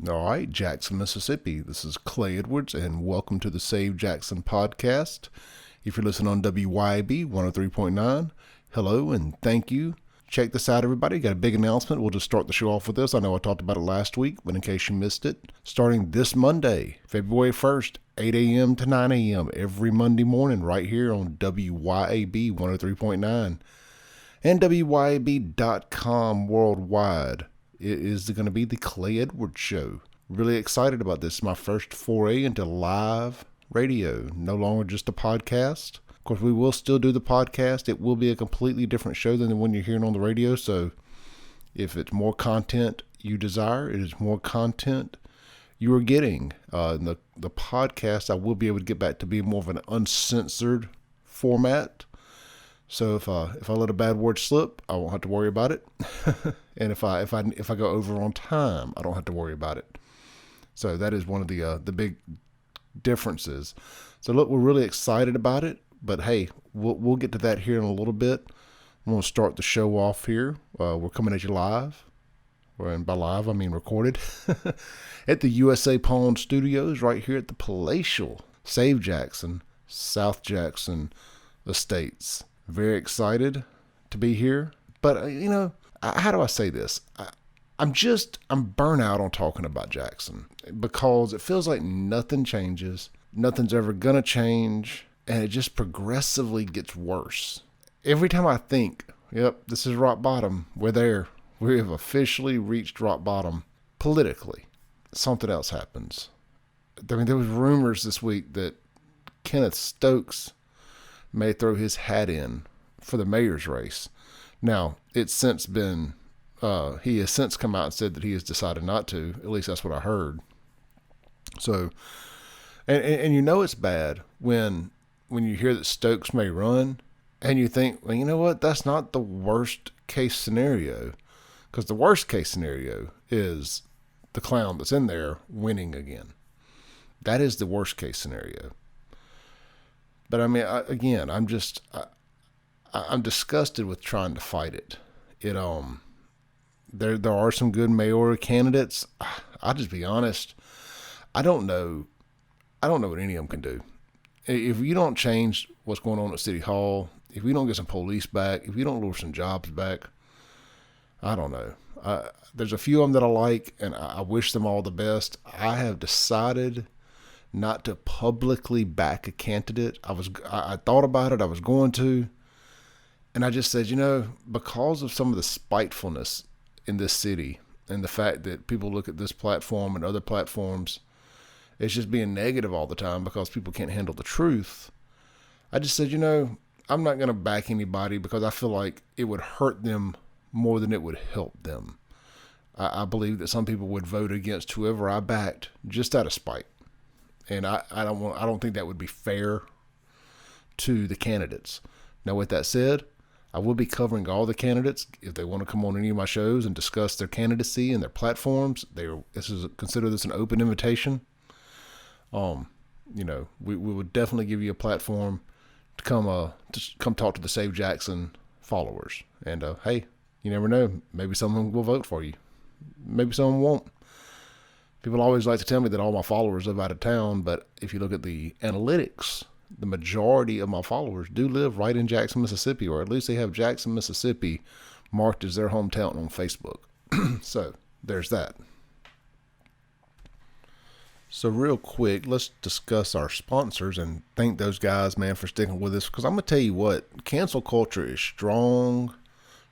All right, Jackson, Mississippi. This is Clay Edwards, and welcome to the SaveJXN podcast. If you're listening on WYAB 103.9, hello and thank you. Check this out, everybody. Got a big announcement. We'll just start the show off with this. I know I talked about it last week, but in case you missed it, starting this Monday, February 1st, 8 a.m. to 9 a.m. every Monday morning right here on WYAB 103.9 and WYAB.com worldwide. It is going to be the Clay Edwards Show. Really excited about this. My first foray into live radio. No longer just a podcast. Of course, we will still do the podcast. It will be a completely different show than the one you're hearing on the radio. So if it's more content you desire, it is more content you are getting. In the podcast, I will be able to get back to being more of an uncensored format. So if I let a bad word slip, I won't have to worry about it. And if I go over on time, I don't have to worry about it. So that is one of the big differences. So look, we're really excited about it, but hey, we'll get to that here in a little bit. I'm going to start the show off here. We're coming at you live. And by live, I mean recorded at the USA Pawn Studios right here at the palatial SaveJXN, South Jackson Estates. Very excited to be here. But, how do I say this? I'm burnt out on talking about Jackson because it feels like nothing changes. Nothing's ever going to change. And it just progressively gets worse. Every time I think, yep, this is rock bottom. We're there. We have officially reached rock bottom politically. Something else happens. I mean, there was rumors this week that Kenneth Stokes may throw his hat in for the mayor's race. Now, it's since been, he has since come out and said that he has decided not to. At least that's what I heard. So, and it's bad when you hear that Stokes may run and you think, well, you know what? That's not the worst case scenario, because the worst case scenario is the clown that's in there winning again. That is the worst case scenario. But I mean, I'm disgusted with trying to fight it. There are some good mayoral candidates. I'll just be honest. I don't know what any of them can do. If you don't change what's going on at City Hall, if we don't get some police back, if we don't lure some jobs back, I don't know. There's a few of them that I like, and I wish them all the best. I have decided not to publicly back a candidate. I thought about it. I was going to. And I just said, because of some of the spitefulness in this city and the fact that people look at this platform and other platforms, it's just being negative all the time because people can't handle the truth. I just said, I'm not going to back anybody because I feel like it would hurt them more than it would help them. I believe that some people would vote against whoever I backed just out of spite. And I don't think that would be fair to the candidates. Now, with that said, I will be covering all the candidates. If they want to come on any of my shows and discuss their candidacy and their platforms, consider this an open invitation. We would definitely give you a platform to come talk to the SaveJXN followers. And hey, you never know. Maybe someone will vote for you. Maybe someone won't. People always like to tell me that all my followers live out of town, but if you look at the analytics, the majority of my followers do live right in Jackson, Mississippi, or at least they have Jackson, Mississippi marked as their hometown on Facebook. So there's that. So real quick, let's discuss our sponsors and thank those guys, man, for sticking with us. Because I'm going to tell you what, cancel culture is strong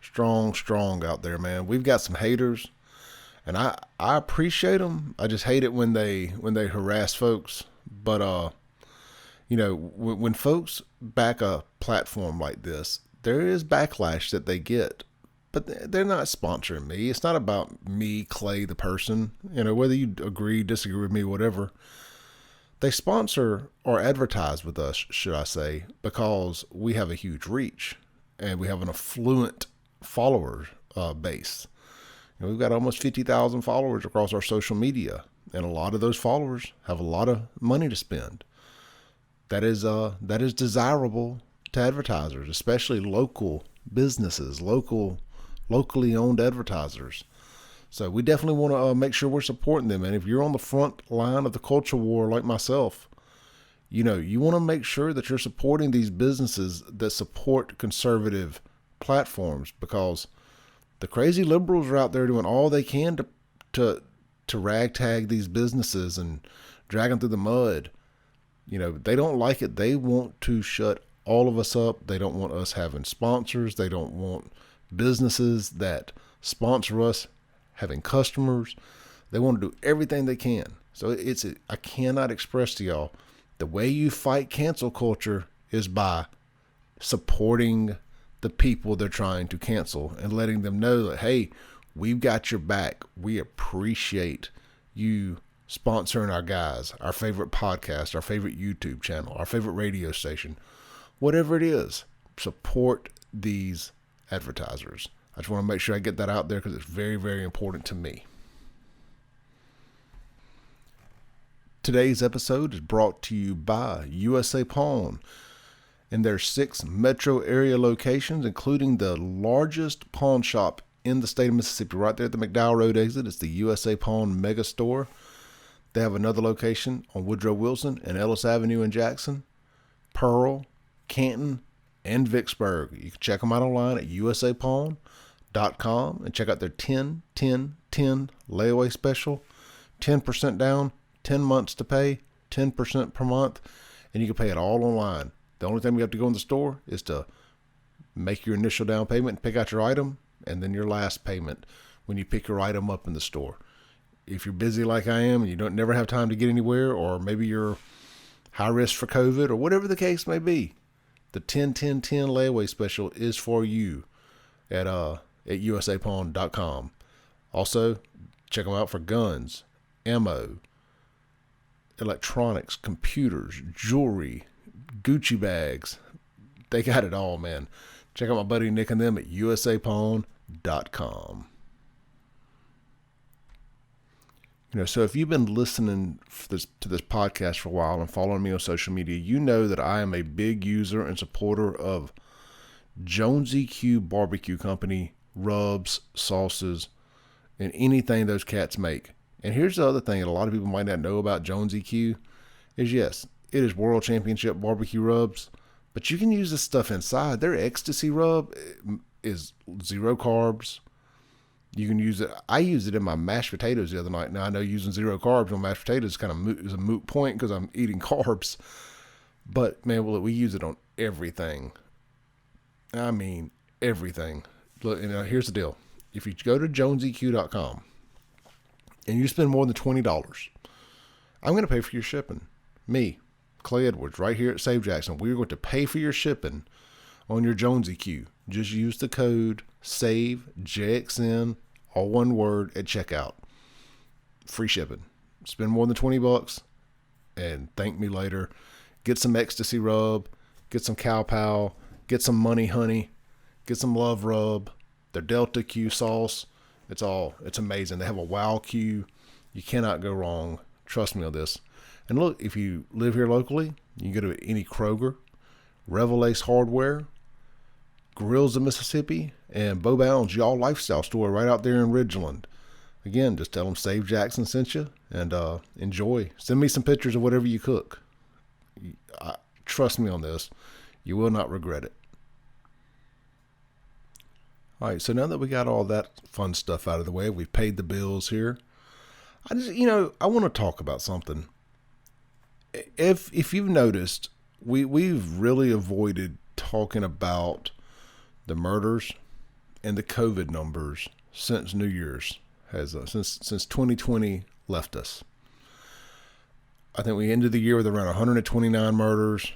out there, man. We've got some haters. And I appreciate them. I just hate it when they harass folks. But when folks back a platform like this, there is backlash that they get. But they're not sponsoring me. It's not about me, Clay, the person. Whether you agree, disagree with me, whatever. They sponsor or advertise with us, should I say, because we have a huge reach and we have an affluent follower base. We've got almost 50,000 followers across our social media, and a lot of those followers have a lot of money to spend. That is desirable to advertisers, especially local businesses, locally owned advertisers. So we definitely want to make sure we're supporting them. And if you're on the front line of the culture war like myself, you want to make sure that you're supporting these businesses that support conservative platforms, because the crazy liberals are out there doing all they can to ragtag these businesses and drag them through the mud. They don't like it. They want to shut all of us up. They don't want us having sponsors. They don't want businesses that sponsor us having customers. They want to do everything they can. So I cannot express to y'all, the way you fight cancel culture is by supporting the people they're trying to cancel and letting them know that, hey, we've got your back. We appreciate you sponsoring our guys, our favorite podcast, our favorite YouTube channel, our favorite radio station, whatever it is. Support these advertisers. I just want to make sure I get that out there because it's very, very important to me. Today's episode is brought to you by USA Pawn and their 6 metro area locations, including the largest pawn shop in the state of Mississippi, right there at the McDowell Road exit. It's the USA Pawn Mega Store. They have another location on Woodrow Wilson and Ellis Avenue in Jackson, Pearl, Canton, and Vicksburg. You can check them out online at usapawn.com and check out their 10-10-10 layaway special. 10% down, 10 months to pay, 10% per month, and you can pay it all online. The only thing we have to go in the store is to make your initial down payment and pick out your item, and then your last payment when you pick your item up in the store. If you're busy like I am and you don't never have time to get anywhere, or maybe you're high risk for COVID or whatever the case may be, the 10-10-10 layaway special is for you at usapawn.com. Also, check them out for guns, ammo, electronics, computers, jewelry, Gucci bags. They got it all, man. Check out my buddy Nick and them at usapawn.com. So if you've been listening to this podcast for a while and following me on social media, you know that I am a big user and supporter of JonesyQ BBQ Company, rubs, sauces, and anything those cats make. And here's the other thing that a lot of people might not know about JonesyQ is, yes, it is World Championship barbecue rubs, but you can use this stuff inside. Their ecstasy rub is 0 carbs. You can use it. I used it in my mashed potatoes the other night. Now, I know using 0 carbs on mashed potatoes is a moot point because I'm eating carbs. But, man, we use it on everything. I mean, everything. Look, here's the deal. If you go to JonesyQ.com and you spend more than $20, I'm going to pay for your shipping. Me, Clay Edwards, right here at SaveJXN. We're going to pay for your shipping on your JonesyQ. Just use the code SaveJXN, all one word, at checkout. Free shipping. Spend more than $20 and thank me later. Get some ecstasy rub, get some cow pow, get some money honey, get some love rub, their Delta Q sauce. It's amazing. They have a wow Q. You cannot go wrong. Trust me on this. And look, if you live here locally, you can go to any Kroger, Revel Ace Hardware, Grills of Mississippi, and Bo Bounds Y'all Lifestyle Store right out there in Ridgeland. Again, just tell them SaveJXN sent you and enjoy. Send me some pictures of whatever you cook. Trust me on this. You will not regret it. All right, so now that we got all that fun stuff out of the way, we've paid the bills here. I want to talk about something. If you've noticed, we've really avoided talking about the murders and the COVID numbers since New Year's since 2020 left us. I think we ended the year with around 129 murders.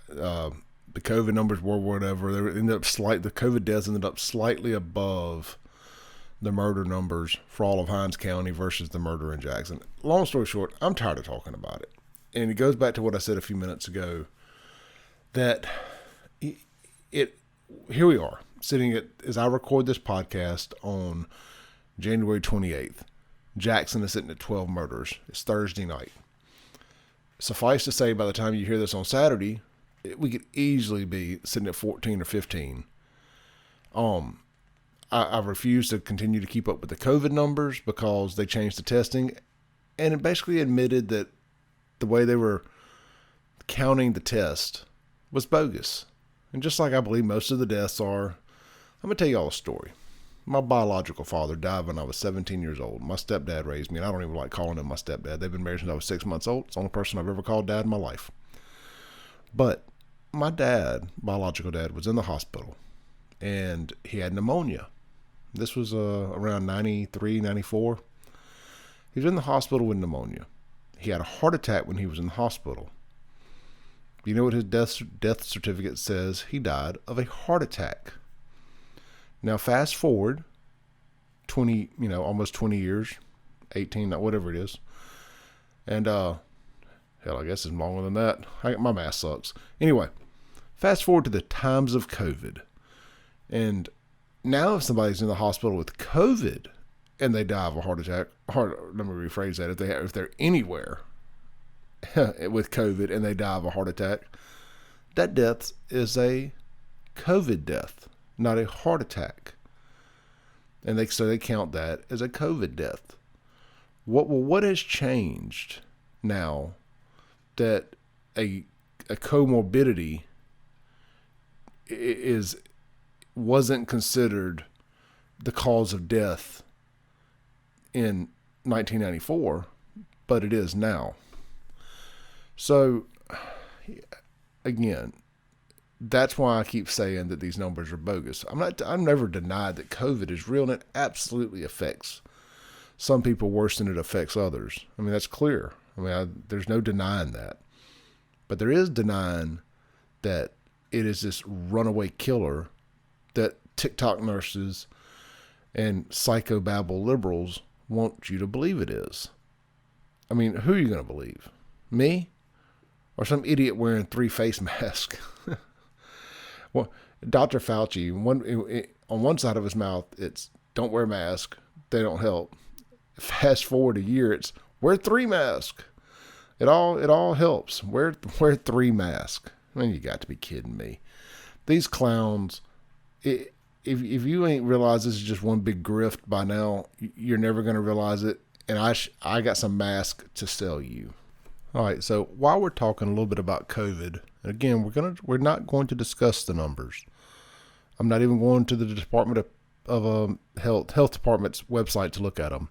The COVID numbers were whatever. The COVID deaths ended up slightly above the murder numbers for all of Hinds County versus the murder in Jackson. Long story short, I'm tired of talking about it. And it goes back to what I said a few minutes ago, that here we are sitting as I record this podcast on January 28th. Jackson is sitting at 12 murders. It's Thursday night. Suffice to say, by the time you hear this on Saturday, we could easily be sitting at 14 or 15. I refused to continue to keep up with the COVID numbers because they changed the testing, and it basically admitted that the way they were counting the test was bogus. And just like I believe most of the deaths are, I'm going to tell you all a story. My biological father died when I was 17 years old. My stepdad raised me, and I don't even like calling him my stepdad. They've been married since I was 6 months old. It's the only person I've ever called dad in my life. But my dad, biological dad, was in the hospital, and he had pneumonia. This was around 93, 94. He was in the hospital with pneumonia. He had a heart attack when he was in the hospital. You know what his death certificate says? He died of a heart attack. Now fast forward 20, almost 20 years, 18, whatever it is. And hell, I guess it's longer than that. My math sucks. Anyway, fast forward to the times of COVID. And now if somebody's in the hospital with COVID and they die of a heart attack, let me rephrase that, if they're anywhere with COVID and they die of a heart attack, that death is a COVID death, not a heart attack. And so they count that as a COVID death. What has changed now that a comorbidity wasn't considered the cause of death in 1994, but it is now? So, again, that's why I keep saying that these numbers are bogus. I've never denied that COVID is real, and it absolutely affects some people worse than it affects others. I mean, that's clear. There's no denying that. But there is denying that it is this runaway killer that TikTok nurses and psychobabble liberals want you to believe it is. I mean, who are you going to believe? Me? Or some idiot wearing 3 face masks? Well, Dr. Fauci, on one side of his mouth, it's don't wear a mask. They don't help. Fast forward a year, it's wear 3 masks. It all helps. Wear 3 masks. I mean, you got to be kidding me. These clowns, if you ain't realized this is just one big grift by now, you're never going to realize it. And I got some masks to sell you. All right, so while we're talking a little bit about COVID, again, we're not going to discuss the numbers. I'm not even going to the Department of Health Department's website to look at them.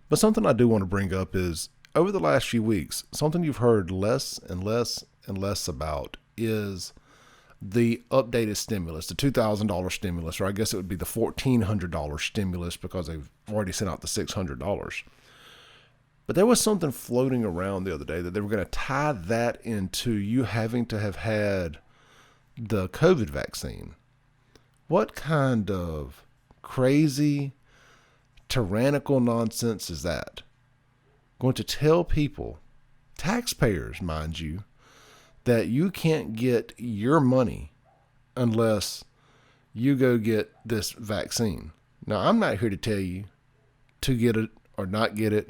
But something I do want to bring up is over the last few weeks, something you've heard less and less and less about is the updated stimulus, the $2,000 stimulus, or I guess it would be the $1,400 stimulus because they've already sent out the $600. But there was something floating around the other day that they were going to tie that into you having to have had the COVID vaccine. What kind of crazy, tyrannical nonsense is that? Going to tell people, taxpayers, mind you, that you can't get your money unless you go get this vaccine. Now, I'm not here to tell you to get it or not get it.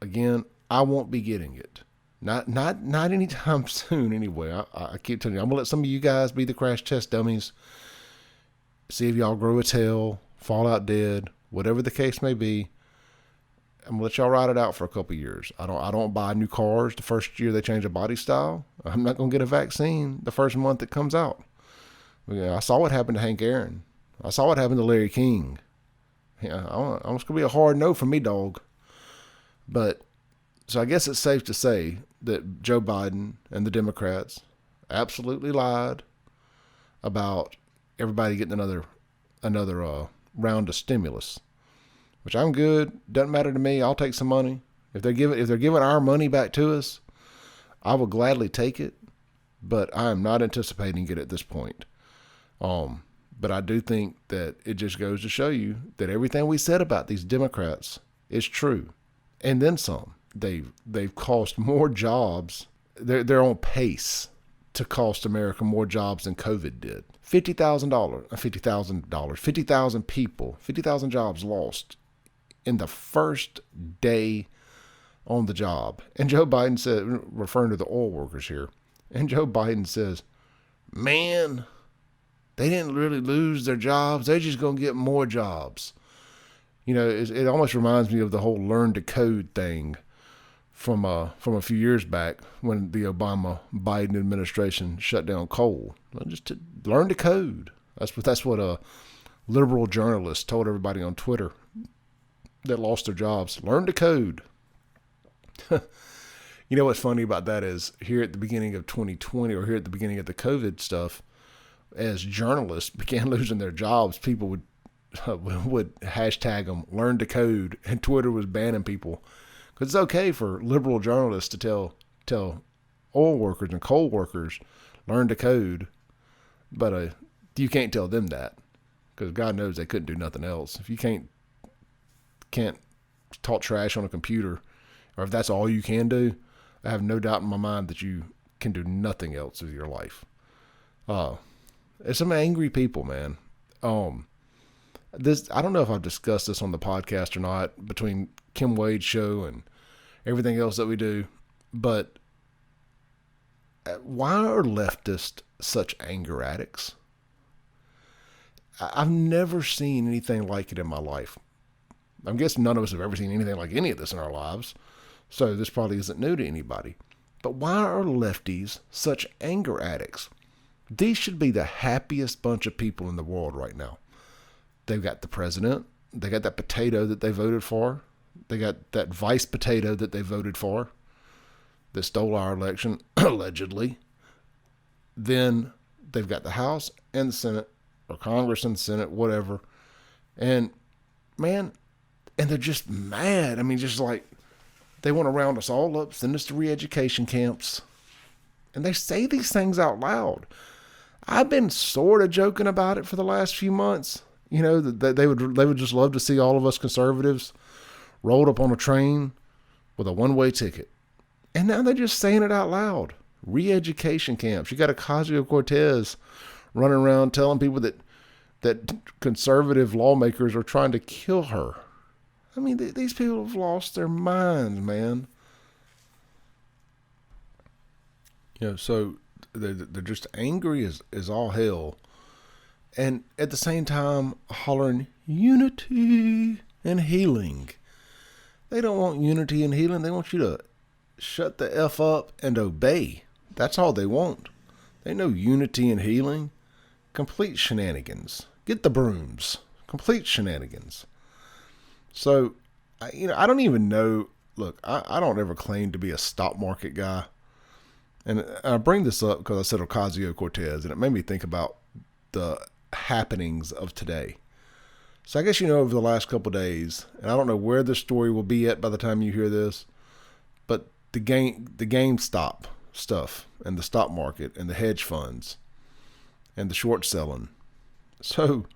Again, I won't be getting it. Not anytime soon anyway. I keep telling you, I'm going to let some of you guys be the crash test dummies. See if y'all grow a tail, fall out dead, whatever the case may be. I'm going to let y'all ride it out for a couple of years. I don't buy new cars the first year they change a body style. I'm not going to get a vaccine the first month it comes out. I saw what happened to Hank Aaron. I saw what happened to Larry King. Yeah, it's going to be a hard no for me, dog. But, so I guess it's safe to say that Joe Biden and the Democrats absolutely lied about everybody getting another round of stimulus, which I'm good. Doesn't matter to me. I'll take some money. If they're giving our money back to us, I will gladly take it, but I am not anticipating it at this point. But I do think that it just goes to show you that everything we said about these Democrats is true. And then some. They've cost more jobs. They're on pace to cost America more jobs than COVID did. $50,000, 50,000 people, 50,000 jobs lost in the first day on the job. And Joe Biden said, referring to the oil workers here, and Joe Biden says, man, They didn't really lose their jobs. They're just going to get more jobs. You know, it almost reminds me of the whole learn to code thing from a few years back when the Obama-Biden administration shut down coal. Just to learn to code. That's what a liberal journalist told everybody on Twitter that lost their jobs. Learn to code. You know what's funny about that is here at the beginning of 2020 or here at the beginning of the COVID stuff, as journalists began losing their jobs, people would hashtag them learn to code, and Twitter was banning people because it's okay for liberal journalists to tell oil workers and coal workers learn to code, but you can't tell them that because God knows they couldn't do nothing else. If you can't talk trash on a computer, or if that's all you can do, I have no doubt in my mind that you can do nothing else with your life. There's some angry people, man. I don't know if I've discussed this on the podcast or not between Kim Wade's show and everything else that we do, but why are leftists such anger addicts? I've never seen anything like it in my life. I guess none of us have ever seen anything like any of this in our lives, so this probably isn't new to anybody. But why are lefties such anger addicts? These should be the happiest bunch of people in the world right now. They've got the president. They got that potato that they voted for. They got that vice potato that they voted for that stole our election, allegedly. Then they've got the House and the Senate, or Congress and the Senate, whatever. And, man, and they're just mad. I mean, just like they want to round us all up, send us to re-education camps. And they say these things out loud. I've been sort of joking about it for the last few months. You know, that they would just love to see all of us conservatives rolled up on a train with a one-way ticket. And now they're just saying it out loud. Re-education camps. You got Ocasio-Cortez running around telling people that conservative lawmakers are trying to kill her. I mean, these people have lost their minds, man. You know, so they're just angry as all hell. And at the same time, hollering unity and healing. They don't want unity and healing. They want you to shut the F up and obey. That's all they want. They know unity and healing. Complete shenanigans. Get the brooms. Complete shenanigans. So, I don't even know. Look, I don't ever claim to be a stock market guy. And I bring this up because I said Ocasio-Cortez, and it made me think about the happenings of today. So I guess over the last couple of days, and I don't know where the story will be at by the time you hear this, but the GameStop stuff and the stock market and the hedge funds and the short selling. So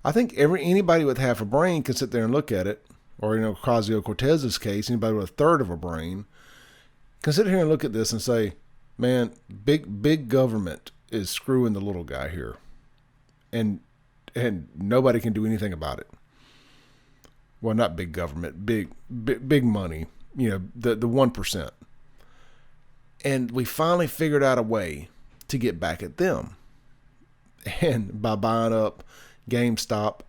I think anybody with half a brain can sit there and look at it, or Ocasio-Cortez's case, anybody with a third of a brain can sit here and look at this and say, man, big government is screwing the little guy here. And nobody can do anything about it. Well, not big government, big money, the 1%. And we finally figured out a way to get back at them. And by buying up GameStop,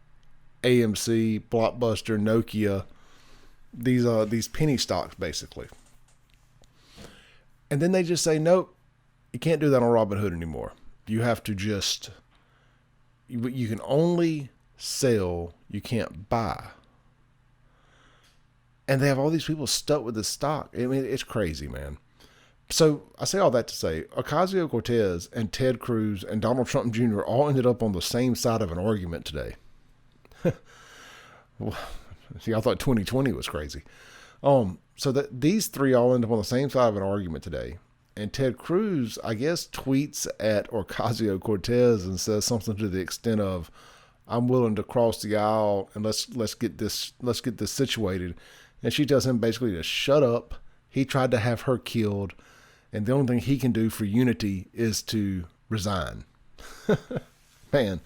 AMC, Blockbuster, Nokia, these penny stocks basically. And then they just say, nope, you can't do that on Robinhood anymore. You have to you can only sell, you can't buy. And they have all these people stuck with this stock. I mean, it's crazy, man. So I say all that to say, Ocasio-Cortez and Ted Cruz and Donald Trump Jr. all ended up on the same side of an argument today. Well, see, I thought 2020 was crazy. So that these three all end up on the same side of an argument today. And Ted Cruz, I guess, tweets at Ocasio-Cortez and says something to the extent of, "I'm willing to cross the aisle and let's get this situated." And she tells him basically to shut up. He tried to have her killed, and the only thing he can do for unity is to resign. Man,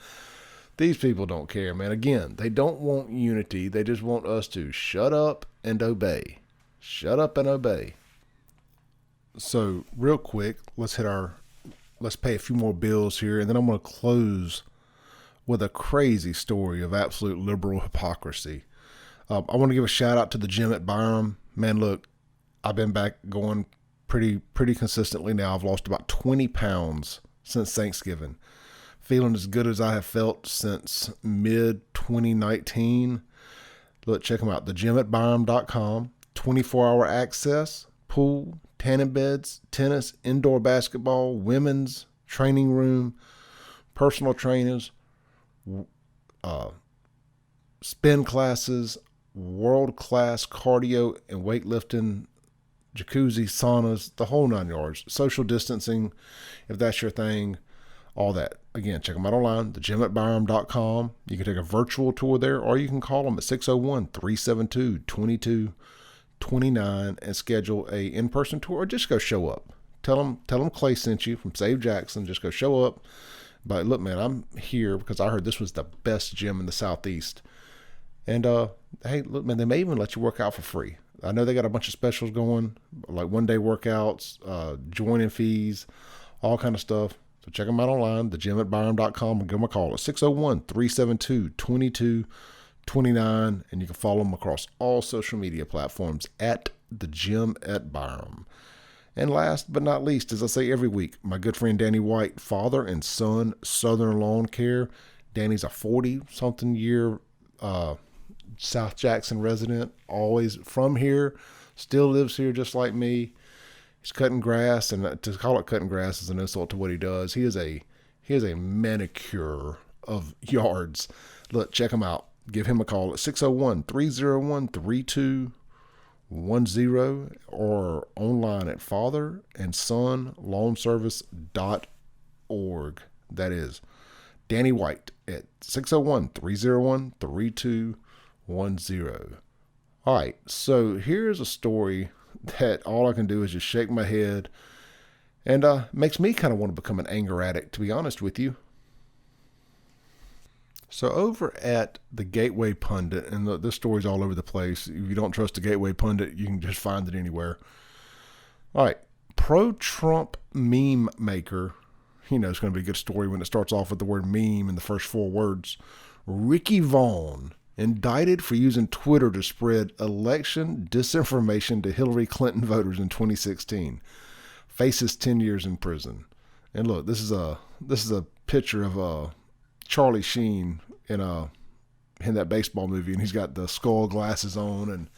these people don't care, man. Again, they don't want unity. They just want us to shut up and obey. Shut up and obey. So real quick, let's pay a few more bills here, and then I'm going to close with a crazy story of absolute liberal hypocrisy. I want to give a shout out to the gym at Byram. Man, look, I've been back going pretty consistently now. I've lost about 20 pounds since Thanksgiving. Feeling as good as I have felt since mid-2019. Look, check them out. thegym@byram.com. 24-hour access, pool, tanning beds, tennis, indoor basketball, women's training room, personal trainers, spin classes, world-class cardio and weightlifting, jacuzzi, saunas, the whole 9 yards. Social distancing, if that's your thing, all that. Again, check them out online, thegym@byram.com. You can take a virtual tour there, or you can call them at 601-372-2229 and schedule a in-person tour, or just go show up. Tell them Clay sent you from SaveJXN. Just go show up. But look, man, I'm here because I heard this was the best gym in the Southeast. And hey, look, man, they may even let you work out for free. I know they got a bunch of specials going, like one-day workouts, joining fees, all kind of stuff. So check them out online, thegym@byram.com, and give them a call at 601-372-2229. And you can follow them across all social media platforms at thegym@Byram. And last but not least, as I say every week, my good friend Danny White, father and son, Southern Lawncare. Danny's a 40-something year South Jackson resident, always from here, still lives here just like me. He's cutting grass, and to call it cutting grass is an insult to what he does. He is a manicure of yards. Look, check him out. Give him a call at 601-301-3210 or online at fatherandsonloanservice.org. That is Danny White at 601-301-3210. All right, so here's a story that all I can do is just shake my head, and makes me kind of want to become an anger addict, to be honest with you. So over at the Gateway Pundit, and this story's all over the place. If you don't trust the Gateway Pundit, you can just find it anywhere. All right, pro-Trump meme maker. You know it's going to be a good story when it starts off with the word meme in the first 4 words. Ricky Vaughn, indicted for using Twitter to spread election disinformation to Hillary Clinton voters in 2016, faces 10 years in prison. And look, this is a picture of Charlie Sheen in that baseball movie, and he's got the skull glasses on, and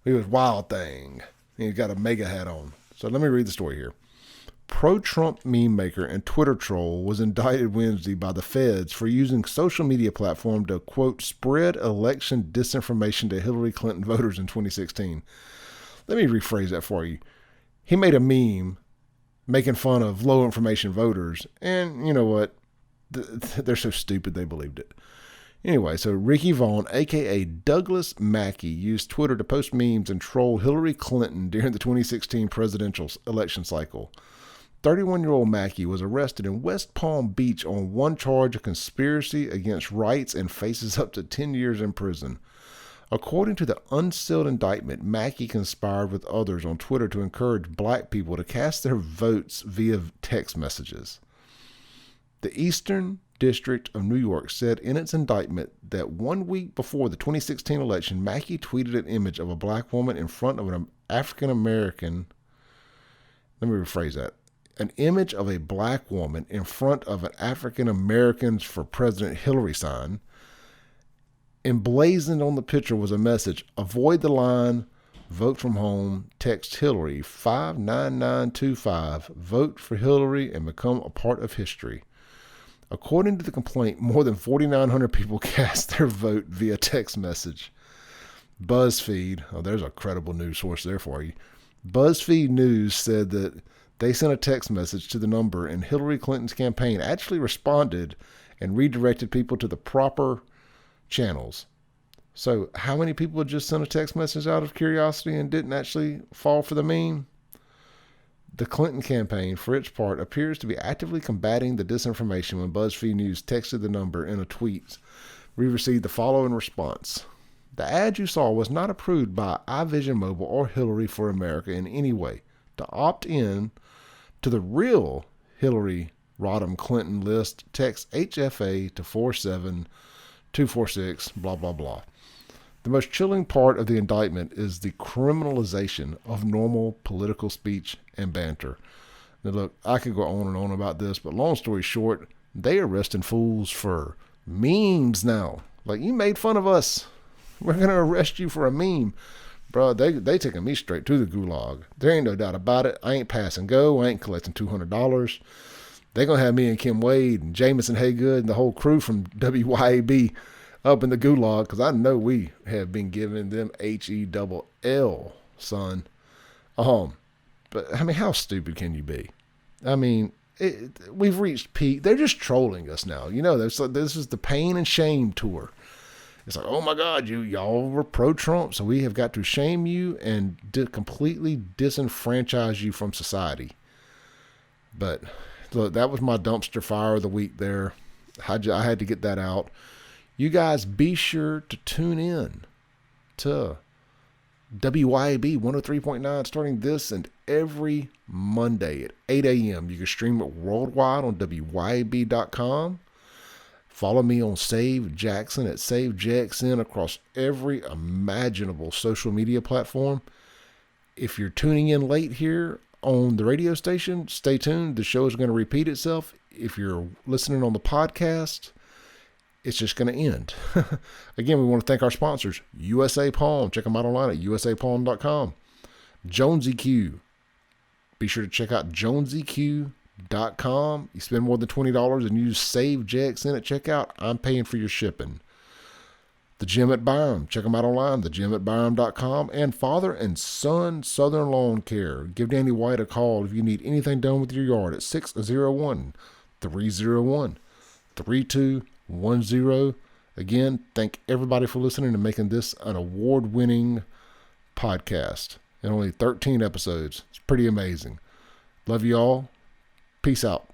he was Wild Thing. And he's got a mega hat on. So let me read the story here. Pro-Trump meme maker and Twitter troll was indicted Wednesday by the feds for using social media platform to, quote, spread election disinformation to Hillary Clinton voters in 2016. Let me rephrase that for you. He made a meme making fun of low information voters, and you know what? They're so stupid they believed it. Anyway, so Ricky Vaughn, a.k.a. Douglas Mackey, used Twitter to post memes and troll Hillary Clinton during the 2016 presidential election cycle. 31-year-old Mackey was arrested in West Palm Beach on one charge of conspiracy against rights and faces up to 10 years in prison. According to the unsealed indictment, Mackey conspired with others on Twitter to encourage black people to cast their votes via text messages. The Eastern District of New York said in its indictment that 1 week before the 2016 election, Mackey tweeted an image of a black woman in front of an African-American. Let me rephrase that. An image of a black woman in front of an African Americans for President Hillary sign. Emblazoned on the picture was a message: avoid the line, vote from home, text Hillary 59925, vote for Hillary and become a part of history. According to the complaint, more than 4,900 people cast their vote via text message. BuzzFeed, there's a credible news source there for you. BuzzFeed News said that they sent a text message to the number, and Hillary Clinton's campaign actually responded and redirected people to the proper channels. So how many people just sent a text message out of curiosity and didn't actually fall for the meme? The Clinton campaign, for its part, appears to be actively combating the disinformation when BuzzFeed News texted the number in a tweet. We received the following response. The ad you saw was not approved by iVision Mobile or Hillary for America in any way. To opt in to the real Hillary Rodham Clinton list, text HFA to 47246, blah, blah, blah. The most chilling part of the indictment is the criminalization of normal political speech and banter. Now look, I could go on and on about this, but long story short, they arresting fools for memes now. Like, you made fun of us. We're going to arrest you for a meme. Bro, they taking me straight to the gulag. There ain't no doubt about it. I ain't passing go. I ain't collecting $200. They're going to have me and Kim Wade and Jameson Haygood and the whole crew from WYAB up in the gulag, because I know we have been giving them HELL, son. But, I mean, how stupid can you be? I mean, we've reached peak. They're just trolling us now. You know, this is the pain and shame tour. It's like, oh my God, y'all were pro-Trump, so we have got to shame you and completely disenfranchise you from society. But look, that was my dumpster fire of the week there. I had to get that out. You guys be sure to tune in to WYAB 103.9 starting this and every Monday at 8 a.m. You can stream it worldwide on WYAB.com. Follow me on SaveJXN at SaveJXN across every imaginable social media platform. If you're tuning in late here on the radio station, stay tuned. The show is going to repeat itself. If you're listening on the podcast, it's just going to end. Again, we want to thank our sponsors, USA Palm. Check them out online at usapalm.com. JonesyQ. Be sure to check out JonesyQ.com. You spend more than $20 and use SaveJXN at checkout. I'm paying for your shipping. The Gym at Byram. Check them out online, thegymatbyram.com. And Father and Son Southern Lawncare. Give Danny White a call if you need anything done with your yard at 601-301-3210. Again, thank everybody for listening and making this an award-winning podcast. And only 13 episodes. It's pretty amazing. Love you all. Peace out.